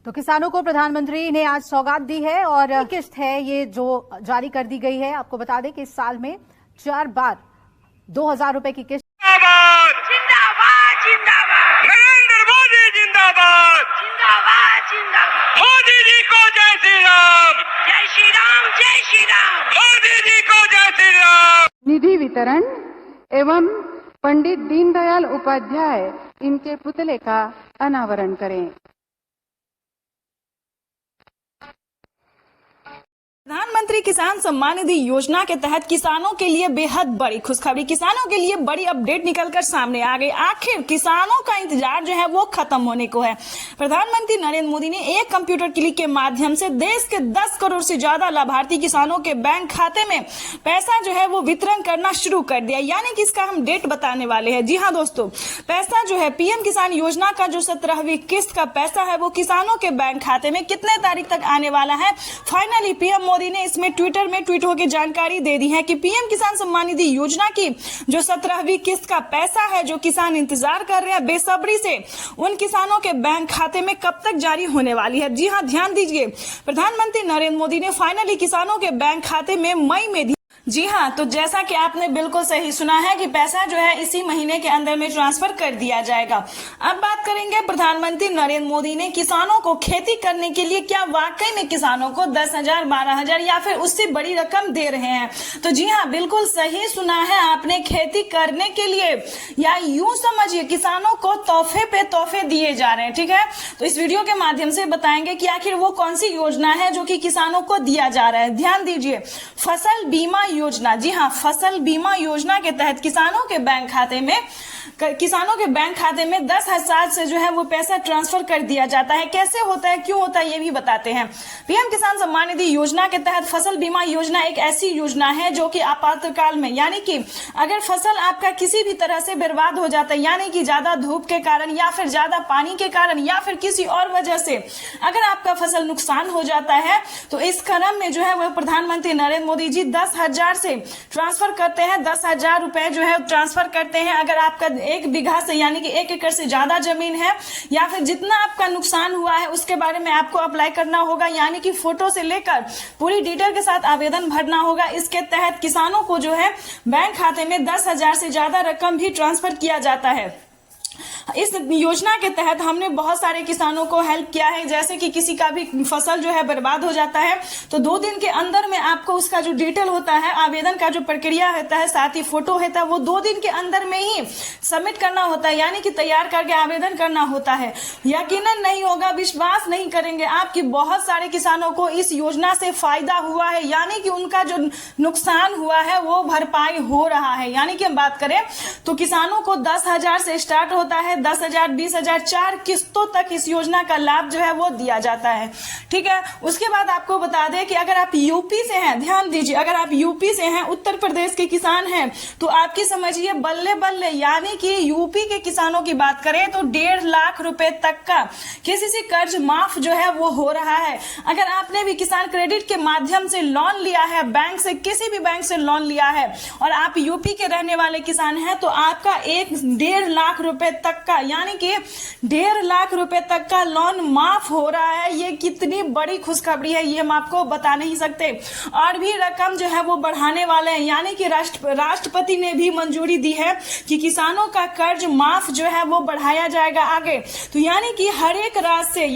तो किसानों को प्रधानमंत्री ने आज सौगात दी है और किस्त है ये जो जारी कर दी गई है। आपको बता दें कि इस साल में 4 बार 2,000 रुपए की किस्त। जिंदाबाद जिंदाबाद नरेंद्र मोदी जिंदाबाद जिंदाबाद जिंदाबाद मोदी जी को जय श्री राम जय श्री राम जय श्री राम मोदी जी को जय श्री राम। निधि वितरण एवं पंडित दीनदयाल उपाध्याय इनके पुतले का अनावरण करें। प्रधानमंत्री किसान सम्मान निधि योजना के तहत किसानों के लिए बेहद बड़ी खुशखबरी, किसानों के लिए बड़ी अपडेट निकलकर सामने आ गई। आखिर किसानों का इंतजार जो है वो खत्म होने को है। प्रधानमंत्री नरेंद्र मोदी ने एक कंप्यूटर क्लिक के माध्यम से देश के 10 करोड़ से ज्यादा लाभार्थी किसानों के बैंक खाते में पैसा जो है वो वितरण करना शुरू कर दिया, यानी कि इसका हम डेट बताने वाले हैं। जी हाँ दोस्तों, पैसा जो है पीएम किसान योजना का जो 17वीं किस्त का पैसा है वो किसानों के बैंक खाते में कितने तारीख तक आने वाला है, फाइनली पीएम मोदी ने इसमें ट्विटर में ट्वीट होकर जानकारी दे दी है कि पीएम किसान सम्मान निधि योजना की जो 17वीं किस्त का पैसा है जो किसान इंतजार कर रहे हैं बेसब्री से, उन किसानों के बैंक खाते में कब तक जारी होने वाली है। जी हां, ध्यान दीजिए, प्रधानमंत्री नरेंद्र मोदी ने फाइनली किसानों के बैंक खाते में मई में दी। जी हाँ, तो जैसा कि आपने बिल्कुल सही सुना है कि पैसा जो है इसी महीने के अंदर में ट्रांसफर कर दिया जाएगा। अब बात करेंगे प्रधानमंत्री नरेंद्र मोदी ने किसानों को खेती करने के लिए क्या वाकई में किसानों को 10,000, 12,000 या फिर उससे बड़ी रकम दे रहे हैं। तो जी हाँ, बिल्कुल सही सुना है आपने, खेती करने के लिए या यूं समझिए किसानों को तोहफे पे तोहफे दिए जा रहे हैं। ठीक है, तो इस वीडियो के माध्यम से बताएंगे कि आखिर वो कौन सी योजना है जो कि किसानों को दिया जा रहा है। ध्यान दीजिए, फसल बीमा योजना। जी हाँ, फसल बीमा योजना के तहत किसानों के बैंक खाते में 10,000 से जो है वो पैसा ट्रांसफर कर दिया जाता है। कैसे होता है, क्यों होता है, ये भी बताते हैं। पीएम किसान सम्मान निधि योजना के तहत फसल बीमा योजना एक ऐसी योजना है जो कि आपातकाल में, यानी कि अगर फसल आपका किसी भी तरह से बर्बाद हो जाता है, यानी कि ज्यादा धूप के कारण या फिर ज्यादा पानी के कारण या फिर किसी और वजह से अगर आपका फसल नुकसान हो जाता है, तो इस क्रम में जो है वह प्रधानमंत्री नरेंद्र मोदी जी 10,000 से ट्रांसफर करते हैं। 10,000 रुपए जो है ट्रांसफर करते हैं। अगर आपका 1 बीघा से यानी कि 1 एकड़ से ज्यादा जमीन है या फिर जितना आपका नुकसान हुआ है उसके बारे में आपको अप्लाई करना होगा, यानी कि फोटो से लेकर पूरी डिटेल के साथ आवेदन भरना होगा। इसके तहत किसानों को जो है बैंक खाते में 10,000 से ज्यादा रकम भी ट्रांसफर किया जाता है। इस योजना के तहत हमने बहुत सारे किसानों को हेल्प किया है। जैसे कि किसी का भी फसल जो है बर्बाद हो जाता है तो 2 दिन के अंदर में आपको उसका जो डिटेल होता है, आवेदन का जो प्रक्रिया होता है, साथ ही फोटो होता है, वो 2 दिन के अंदर में ही सबमिट करना होता है, यानी कि तैयार करके आवेदन करना होता है। यकीनन नहीं होगा, विश्वास नहीं करेंगे आप कि बहुत सारे किसानों को इस योजना से फायदा हुआ है, यानी कि उनका जो नुकसान हुआ है वो भरपाई हो रहा है। यानी कि हम बात करें तो किसानों को 10,000 से स्टार्ट होता है, 10,000, 20,000, 4 किस्तों तक इस योजना का लाभ जो है वो दिया जाता है। ठीक है, उसके बाद आपको बता दें कि अगर आप यूपी से हैं, ध्यान दीजिए, अगर आप यूपी से हैं, उत्तर प्रदेश के किसान हैं, तो आपकी समझिए बल्ले बल्ले, यानी कि यूपी के किसानों की बात करें तो 1.5 लाख रुपए तक का किसी से कर्ज माफ जो है वो हो रहा है। अगर आपने भी किसान क्रेडिट के माध्यम से लोन लिया है, बैंक से, किसी भी बैंक से लोन लिया है और आप यूपी के रहने वाले किसान हैं, तो आपका 1.5 लाख रुपए तक का, यानी कि 1.5 लाख रुपए तक का लोन माफ हो रहा है। ये कितनी बड़ी खुशखबरी है ये हम आपको बता नहीं सकते। और भी रकम जो है वो बढ़ाने वाले हैं, यानी कि राष्ट्रपति ने भी मंजूरी दी है कि किसानों का कर्ज माफ जो है वो बढ़ाया जाएगा आगे। तो यानी कि हर एक राज्य से